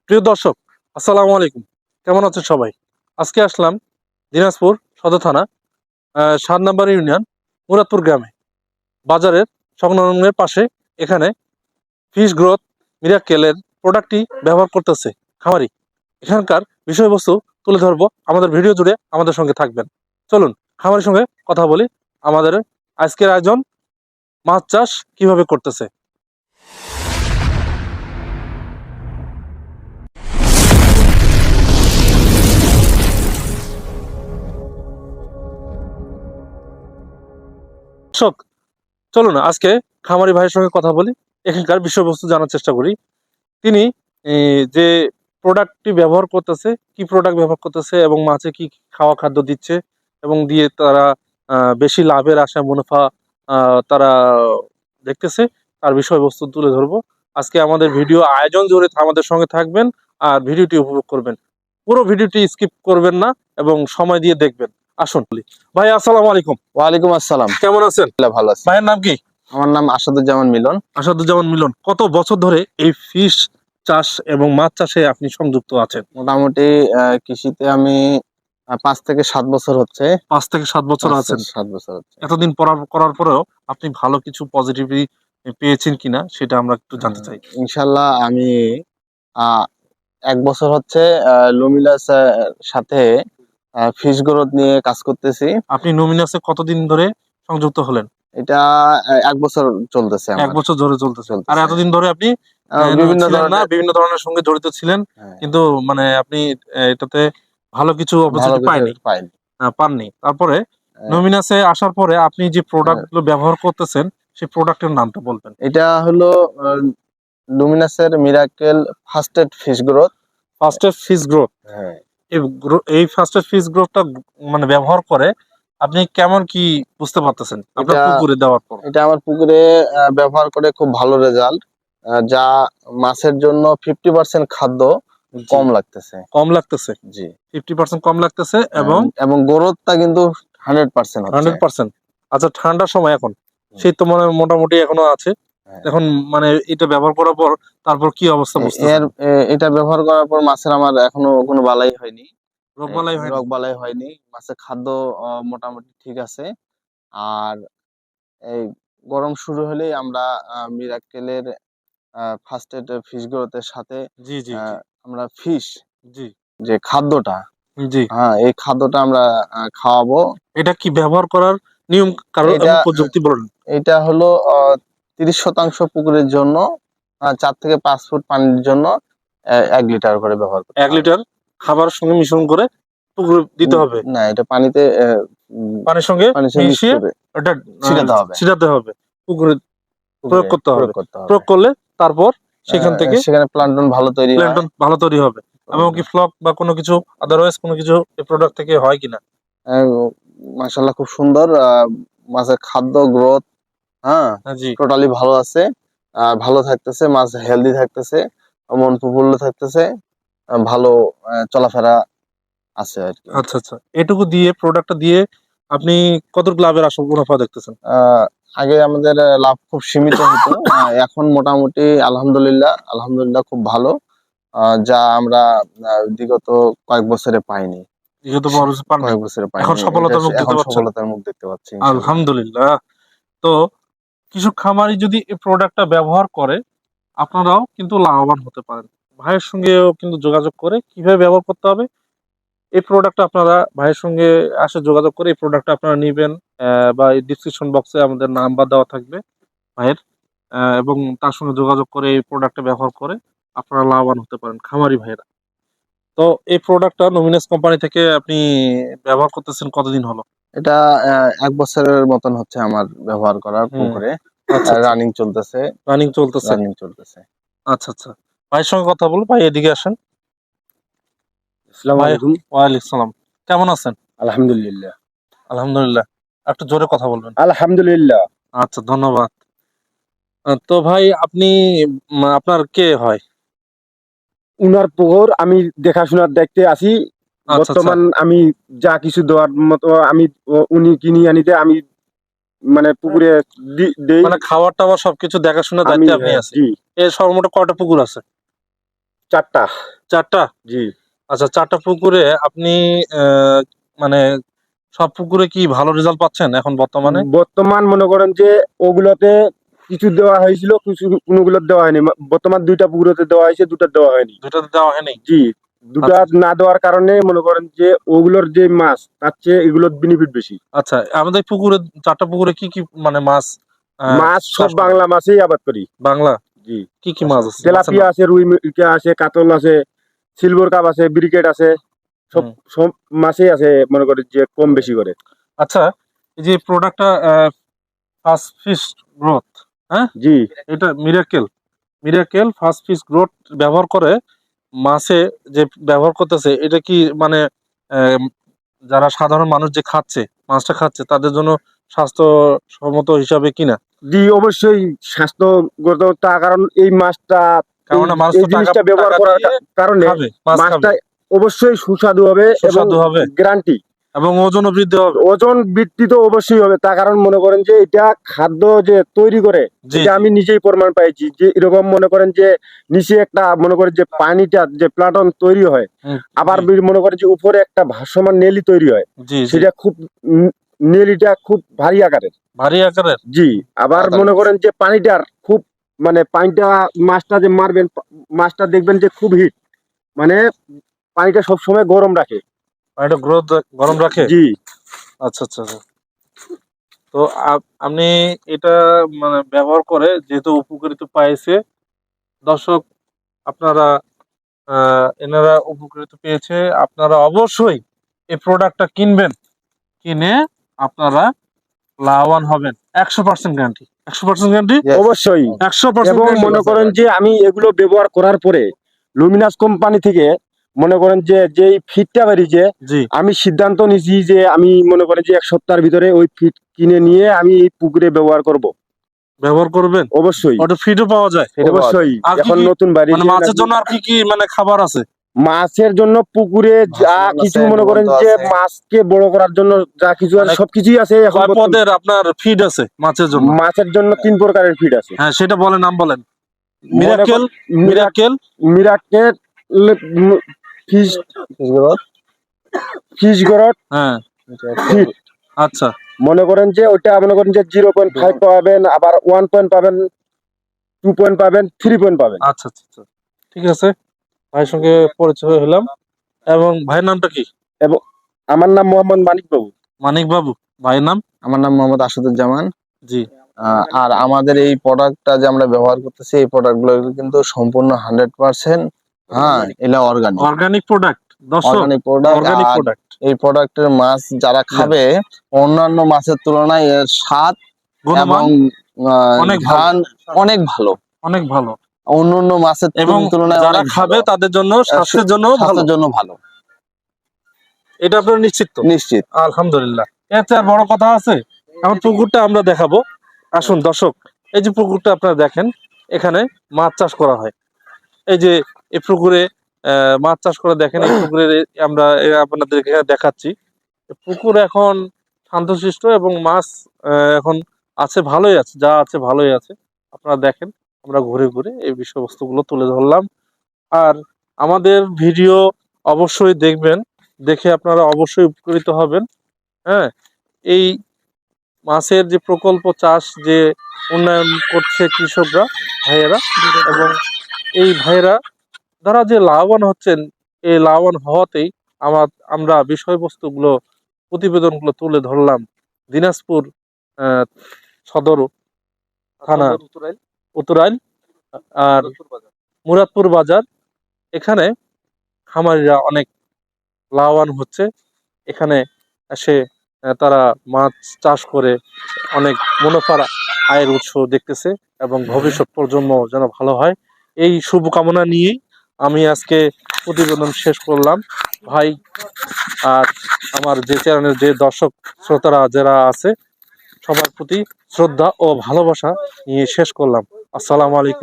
প্রিয় দর্শক, আসসালামু আলাইকুম। কেমন আছেন সবাই? আজকে আসলাম দিনাজপুর সদর থানা ৭ নম্বর ইউনিয়ন মুরাদপুর গ্রামে, বাজারের সংলগ্নের পাশে। এখানে ফিশ গ্রোথ মিরাকেলের প্রোডাক্টটি ব্যবহার করতেছে খামারি। এখানকার বিষয়বস্তু তুলে ধরবো। আমাদের ভিডিও জুড়ে আমাদের সঙ্গে থাকবেন। চলুন খামারির সঙ্গে কথা বলি। আমাদের আজকের আয়োজন মাছ চাষ কিভাবে করতেছে। দর্শক, চলুন আজকে খামারি ভাইয়ের সঙ্গে কথা বলি, এখানকার বিষয়বস্তু জানার চেষ্টা করি। তিনি যে প্রোডাক্টটি ব্যবহার করতেছে, কি প্রোডাক্ট ব্যবহার করতেছে এবং মাছে কি খাওয়া খাদ্য দিচ্ছে এবং দিয়ে তারা বেশি লাভের আশা মুনাফা তারা দেখতেছে, তার বিষয়বস্তু তুলে ধরবো। আজকে আমাদের ভিডিও আয়োজন জুড়ে আমাদের সঙ্গে থাকবেন আর ভিডিওটি উপভোগ করবেন। পুরো ভিডিওটি স্কিপ করবেন না এবং সময় দিয়ে দেখবেন। আসুন ভাই, আসসালামু আলাইকুম। ওয়ালাইকুম আসসালাম। কেমন আছেন? ভালো আছি। ভাইয়ের নাম কি? আমার নাম আসাদুজ্জামান মিলন। আসাদুজ্জামান মিলন, কত বছর ধরে এই ফিশ চাষ এবং মাছ চাষে আপনি সংযুক্ত আছেন? মোটামুটি কৃষিতে আমি 5 থেকে 7 বছর হচ্ছে। 5 থেকে 7 বছর আছেন। 7 বছর হচ্ছে। এতদিন করার পরেও আপনি ভালো কিছু পজিটিভলি পেয়েছেন কিনা সেটা আমরা একটু জানতে চাই। ইনশাল্লাহ আমি 1 বছর হচ্ছে লুমিনাস সাথে ফিশ গ্রোথ নিয়ে কাজ করতেছি। আপনি নমিনাসে কতদিন ধরে সংযুক্ত হলেন? এটা 1 বছর চলতেছে। 1 বছর ধরে চলতেছে। আর এতদিন ধরে আপনি বিভিন্ন ধরনের সঙ্গে জড়িত ছিলেন, কিন্তু মানে আপনি এটাতে ভালো কিছু অপরচুনিটি পাননি। তারপরে নমিনাসে আসার পরে আপনি যে প্রোডাক্ট গুলো ব্যবহার করতেছেন সেই প্রোডাক্টের নামটা বলবেন। এটা হলো লুমিনাসের miracle fastest fish growth. Fastest fish growth. হ্যাঁ, এই ফাস্টেড ফিশ গ্রোথটা মানে ব্যবহার করে আপনি কেমন কি বুঝতে পারতেছেন আপনার পুকুরে দেওয়ার পর? এটা আমার পুকুরে ব্যবহার করে খুব ভালো রেজাল্ট, যা মাছের জন্য 50% খাদ্য কম লাগতেছে। জি, 50% কম লাগতেছে এবং গ্রোথটা কিন্তু 100% হচ্ছে। 100%। আচ্ছা, ঠান্ডার সময় এখন, শীত তো মোটামুটি এখনো আছে। এখন মানে এটা ব্যবহার করার পর তারপর কি অবস্থা বুঝতেছেন? এটা ব্যবহার করার পর মাছের আমার এখনো কোনো বালাই হয়নি, রোগ বালাই হয়নি। মাছের খাদ্য মোটামুটি ঠিক আছে। আর এই গরম শুরু হলেই আমরা মিরাকেলের ফার্স্ট এড ফিশ গ্রোথের সাথে জি জি আমরা ফিশ জি যে খাদ্যটা, জি এই খাদ্যটা আমরা খাওয়াবো। এটা কি ব্যবহার করার নিয়ম কারণ এবং প্রযুক্তি বলেন? এটা হলো 30% পুকুরের জন্য 4 থেকে 5 ফুট পানির জন্য 1 লিটার করে ব্যবহার করতে 1 লিটার খাবারের সঙ্গে মিশ্রণ করে পুকুরে দিতে হবে? না, এটা পানিতে পানির সঙ্গে মিশিয়ে এটা ছিটাতে হবে, পুকুরে প্রয়োগ করতে হবে। প্রয়োগ করলে তারপর সেখানে প্লান্টন ভালো তৈরি হবে। এবং কি ফ্লক বা কোনো কিছু আদারওয়াইজ কোনো কিছু এই প্রোডাক্ট থেকে হয় কিনা? মাশাআল্লাহ, খুব সুন্দর। মাছের খাদ্য গ্রোথ টোটালি ভালো আছে, ভালো থাকতেছে, মাছ হেলদি থাকতেছে, মন প্রফুল্ল থাকতেছে, ভালো চলাফেরা আছে আর কি। আচ্ছা আচ্ছা, এটুকু দিয়ে প্রোডাক্টটা দিয়ে আপনি কতটুকু লাভের আশা মুনাফা দেখতেছেন? আগে আমাদের লাভ খুব সীমিত হতো, এখন মোটামুটি আলহামদুলিল্লাহ খুব ভালো, যা আমরা বিগত কয়েক বছরে পাইনি। এখন সফলতার মুখ দেখতে পাচ্ছি আলহামদুলিল্লাহ। তো কিছু খামারি যদি এই প্রোডাক্টটা ব্যবহার করে, আপনারাও কিন্তু লাভবান হতে পারেন। ভাইয়ের সঙ্গেও কিন্তু যোগাযোগ করে কিভাবে ব্যবহার করতে হবে এই প্রোডাক্টটা, আপনারা ভাইয়ের সঙ্গে আসে যোগাযোগ করে এই প্রোডাক্টটা আপনারা নেবেন। বা এই ডিসক্রিপশন বক্সে আমাদের নাম্বার দেওয়া থাকবে ভাইয়ের, এবং তার সঙ্গে যোগাযোগ করে এই প্রোডাক্টটা ব্যবহার করে আপনারা লাভবান হতে পারেন খামারি ভাইয়েরা। তো এই প্রোডাক্টটা নমিনাস কোম্পানি থেকে আপনি ব্যবহার করতেছেন কতদিন হলো? এটা 1 বছরের মতন হচ্ছে আমার ব্যবহার করার পুকুরে। রানিং চলতেছে। আচ্ছা আচ্ছা, ভাইয়ের সঙ্গে কথা বলবো। ভাই এদিকে আসেন। আসসালামু আলাইকুম। ওয়ালাইকুম সালাম। কেমন আছেন? আলহামদুলিল্লাহ। আলহামদুলিল্লাহ। একটু জোরে কথা বলবেন। আলহামদুলিল্লাহ। আচ্ছা, ধন্যবাদ। তো ভাই আপনি আপনার কে হয়? উনার পুকুর আমি দেখাশোনার দেখতে আসি। বর্তমান আমি যা কিছু দেওয়ার মতো আমি উনি কিনি আনিতে আমি মানে পুকুরে দেই, মানে খাবার টাবার সবকিছু দেখাশোনার দায়িত্বে আপনি আছেন। এর সর্বমোট কয়টা পুকুর আছে? 4টা। 4টা? জি। আচ্ছা, 4টা পুকুরে আপনি মানে সব পুকুরে কি ভালো রেজাল্ট পাচ্ছেন এখন বর্তমানে? বর্তমান মনে করেন যে ওগুলোতে কিছু দেওয়া হয়েছিল, কিছু কোনগুলো দেওয়া হয়নি। বর্তমান 2টা পুকুরেতে দেওয়া হয়েছে, 2টা দেওয়া হয়নি। 2টাতে দেওয়া হয়নি? জি, 2টা আচ্ছা। না দেওয়ার কারণে মনে করেন যে ওগুলোর যে মাছ তার চেয়ে এগুলোর বেনিফিট বেশি। আচ্ছা, আমাদের পুকুরে 4টা পুকুরে কি কি মানে মাছ মাছ সব চাষ করা হয়? বাংলা মাছই আবাদ করি। বাংলা? জি। কি কি মাছ আছে? তেলাপিয়া আছে, রুই মিরকা আছে, কাতল আছে, সিলভার কাপ আছে, ব্রিকেট আছে, সব সব মাছই আছে মনে করেন যে কম বেশি করে। আচ্ছা, এই যে প্রোডাক্টটা ফাস্ট ফিশ গ্রোথ, হ্যাঁ? জি। এটা মিরাকেল ফাস্ট ফিশ গ্রোথ ব্যবহার করে মাছে যে ব্যবহার করতেছে, এটা কি মানে যারা সাধারণ মানুষ যে খাচ্ছে, মাছটা খাচ্ছে, তাদের জন্য স্বাস্থ্যসম্মত হিসাবে কিনা? জি, অবশ্যই স্বাস্থ্যগত, তার কারণ এই মাছটা, কারণ মানুষ এই তো জিনিসটা ব্যবহার টাকা করার দিয়ে কারণে খাবে, মাছ মাছটা খাবে, অবশ্যই সুস্বাদু হবে এবং সুস্বাদু হবে গ্যারান্টি। এবং ওজনও বৃদ্ধি হবে। ওজন বৃদ্ধি তো অবশ্যই হবে, তার কারণ মনে করেন যে এটা খাদ্য যে তৈরি করে, জি, এটা আমি নিজেই প্রমাণ পাইছি যে এরকম মনে করেন যে নিচে একটা মনে করেন যে পানিটা যে প্লাটন তৈরি হয়, আবার মনে করেন যে উপরে একটা ভাসমান নেলি তৈরি হয়, জি, সেটা খুব নেলিটা খুব ভারী আকারের। ভারী আকারের? জি। আবার মনে করেন যে পানিটার খুব মানে পানিটা, মাছটা যে মারবেন, মাছটা দেখবেন যে খুব হিট, মানে পানিটা সবসময় গরম রাখে। পানিটা গ্রোথ গরম রাখে? জি। আচ্ছা আচ্ছা আচ্ছা। তো আপনি এটা মানে ব্যবহার করে যেহেতু উপকৃত পাইছে দর্শক, আপনারা এনারা উপকৃত পেয়েছে, আপনারা অবশ্যই এই প্রোডাক্টটা কিনবেন, কিনে আপনারা লাভবান হবেন। 100% গ্যারান্টি। 100% গ্যারান্টি? অবশ্যই। 100% এবং মনে করেন যে আমি এগুলো ব্যবহার করার পরে লুমিনাস কোম্পানি থেকে মনে করেন যে যেই ফিডটা বেরিয়েছে, জি, আমি সিদ্ধান্ত নিয়েছি যে আমি মনে করেন যে 1 সপ্তাহের ভিতরে ওই ফিড কিনে নিয়ে আমি এই পুকুরে ব্যবহার করব। ব্যবহার করবেন? অবশ্যই। ওটা ফিডও পাওয়া যায়? অবশ্যই। আর কি এখন কি নতুন মানে বাড়িয়েছে মাছের জন্য আর কি কি মানে খাবার আছে? মাছের জন্য পুকুরে যা ভাসমান কিছু আছে, মনে করেন ডুবন্ত যে আছে। মাছকে বড় করার জন্য যা কিছু আছে মানে সবকিছুই আছে এখন কয় পদের আপনার ফিড আছে মাছের জন্য? মাছের জন্য 3 প্রকারের ফিড আছে। হ্যাঁ, সেটা বলেন, নাম বলেন। মনে কর- miracle miracle fish fish growth হ্যাঁ, ফিড। আচ্ছা মনে করেন যে ওইটা মনে করেন যে 0.5 পাবেন, আবার 1 পয়েন্ট পাবেন, 2 পয়েন্ট পাবেন, 3 পয়েন্ট পাবেন। আচ্ছা আচ্ছা আচ্ছা, ঠিক আছে। ভাইয়ের সঙ্গে পরিচয় হলাম। এবং ভাইয়ের নামটা কি? এবং আমার নাম মোহাম্মদ মানিক বাবু। মানিক বাবু। ভাইয়ের নাম? আমার নাম মোহাম্মদ আসাদুজ্জামান। জি। আর আমাদের এই প্রোডাক্টটা যে আমরা ব্যবহার করতেছি, এই প্রোডাক্ট গুলো কিন্তু সম্পূর্ণ 100%, হ্যাঁ, এটা অর্গানিক প্রোডাক্ট দর্শক, অর্গানিক প্রোডাক্ট। Organic product. এই প্রোডাক্টের মাছ যারা খাবে অন্যান্য মাছের তুলনায় এর স্বাদ এবং অনেক ঘ্রাণ অনেক ভালো, অনেক ভালো। অন্যান্য মাছের এবং তুলনায় যারা অনেক খাবে ভালো। তাদের জন্য স্বাস্থ্যের জন্য ভালো, এটা আপনারা নিশ্চিত তো? নিশ্চিত। আলহামদুলিল্লাহ। এতে আর বড় কথা আছে? আমার পুকুরটা আমরা দেখাবো, আসুন দর্শক। এই যে পুকুরটা আপনারা দেখেন, এখানে মাছ চাষ করা হয়। এই যে এই পুকুরে মাছ চাষ করে দেখেন, এই পুকুরে আমরা আপনাদেরকে দেখাচ্ছি। পুকুর এখন শান্তশিষ্ট এবং মাছ এখন আছে, ভালোই আছে, যা আছে ভালোই আছে। আপনারা দেখেন, আমরা ঘুরে ঘুরে এই বিষয়বস্তুগুলো তুলে ধরলাম। আর আমাদের ভিডিও অবশ্যই দেখবেন, দেখে আপনারা অবশ্যই উপকৃত হবেন। হ্যাঁ, এই মাছের যে প্রকল্প চাষ যে উন্নয়ন করছে কৃষকরা, ভাইয়েরা, এবং এই ভাইয়েরা যারা যে লাভবান হচ্ছেন, এই লাভবান হওয়াতেই আমরা বিষয়বস্তুগুলো, প্রতিবেদনগুলো তুলে ধরলাম। দিনাজপুর সদর থানা, উত্তরাইল আর মুরাদপুর বাজার, এখানে খামারিরা অনেক লাভবান হচ্ছে। এখানে এসে তারা মাছ চাষ করে অনেক মুনাফার আয়ের উৎস দেখতেছে এবং ভবিষ্যৎ প্রজন্ম যেন ভালো হয়, এই শুভকামনা নিয়েই আমি আজকে প্রতিবেদন শেষ করলাম ভাই। আর আমার যে চ্যানেলের যে দর্শক শ্রোতারা যারা আছে, সবার প্রতি শ্রদ্ধা ও ভালোবাসা নিয়ে শেষ করলাম। আসসালামু আলাইকুম।